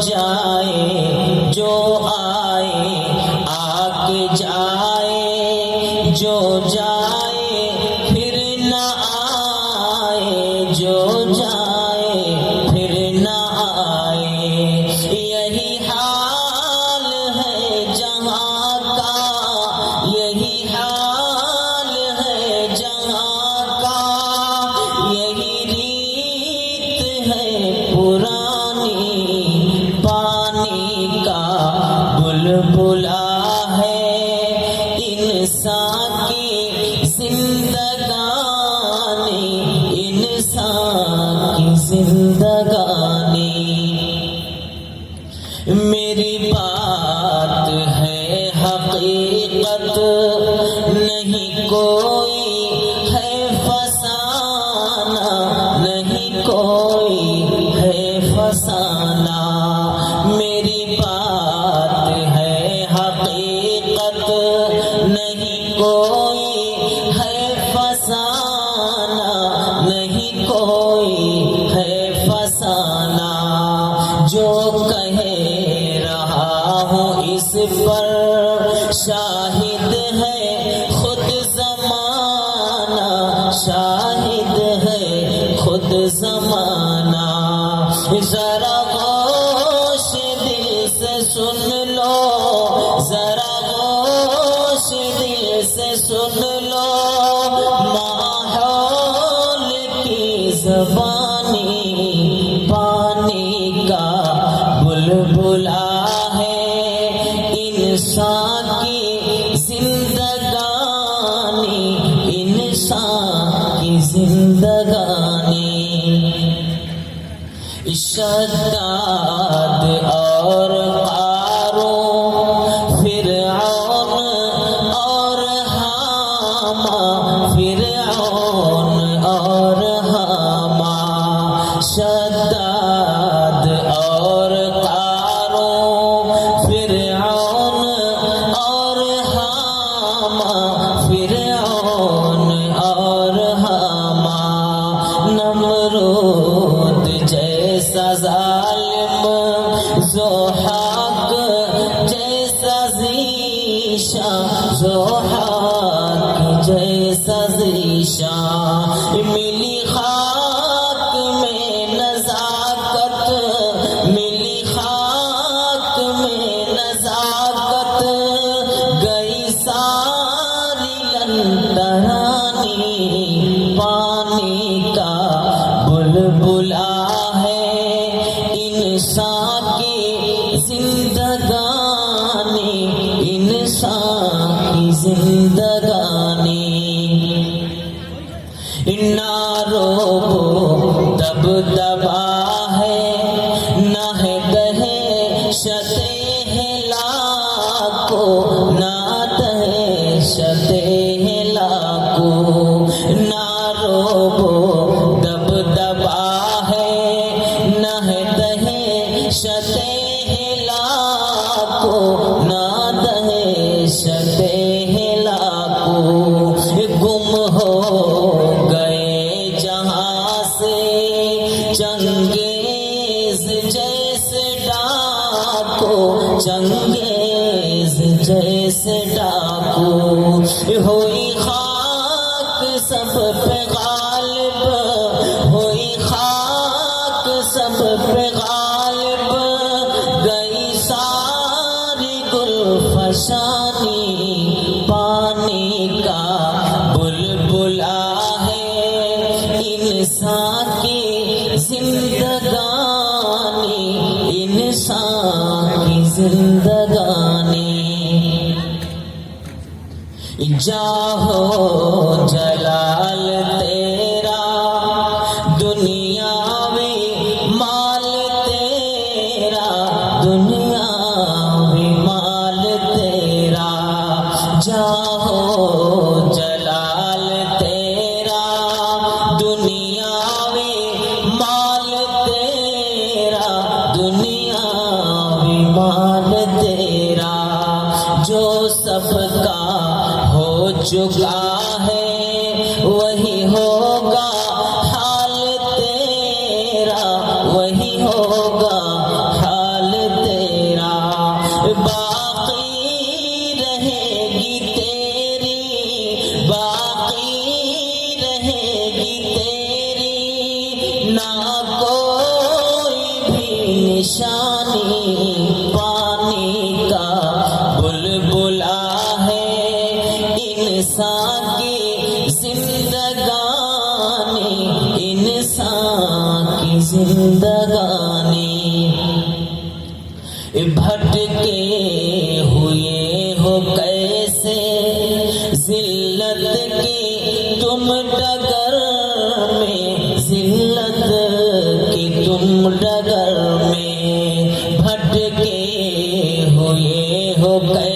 جائے جو آئے آ کے جائے، جو جائے پھر نہ آئے، جو جائے پھر نہ آئے، یہی حال ہے جہاں کا، یہی حال ہے جہاں کا، یہی ریت ہے پرانی، پانی کا بلبلا ہے انسان کی زندگانی، انسان کی زندگانی۔ میری بات ہے حقیقت، نہیں کوئی ہے فسانہ، نہیں کوئی ہے فسانہ، میری بات ہے حقیقت، نہیں کوئی ہے فسانہ، نہیں کوئی ہے فسانہ، جو کہہ رہا ہوں اس پر شاہد ہے خود زمانہ، شاہد ہے خود زمانہ، ذرا غوش دل سے سن لو، ذرا غوش دل سے سن لو، ماحول کی زبانی، پانی کا بلبلا ہے انسان کی زندگانی، انسان کی زندگانی۔ شداد اور قارون، فرعون اور حامان، فرعون اور حامان، شداد اور قارون، فرعون اور حامان، فرعون اور حامان، نمرود جیسا ظالم، ضحاک جیسا ذیشان، ضحاک جیسا ذیشان، ملی خاک میں نزاکت، ملی خاک میں نزاکت، گئی ساری لنڈرانی، پانی کا بلبلا ہے انسان کی زندگانی، انسان کی زندگانی۔ نہ روب دبدبا ہے، نہ ہے دہشت ہلاکو، نہ دہشت ہلاکو، نہ روب دبدبا ہے، نہ ہے دہشت ہلاکو، نہ دہشت ہلاکو، گم ہو گئے جہاں سے چنگیز جیسے ڈاکو، چنگیز جیسے ڈاکو، ہوئی خاک سب پہ غالب، ہوئی خاک سب پہ غالب، گئی ساری گل فشانی، پانی کا بلبلا ہے انسان کی زندگانی، انسان کی زندگانی۔ جاہو جلال تیرا دنیاوی مال تیرا، دنیاوی مال تیرا، جاہو جلال تیرا دنیاوی مال تیرا، دنیاوی مال تیرا، جو سب کا ہو چکا ہے وہی ہوگا حال تیرا، وہی ہوگا حال بھٹکے ہوئے ہو کیسے ذلت کی تم ڈگر میں، ذلت کی تم ڈگر میں بھٹکے ہوئے ہو کیسے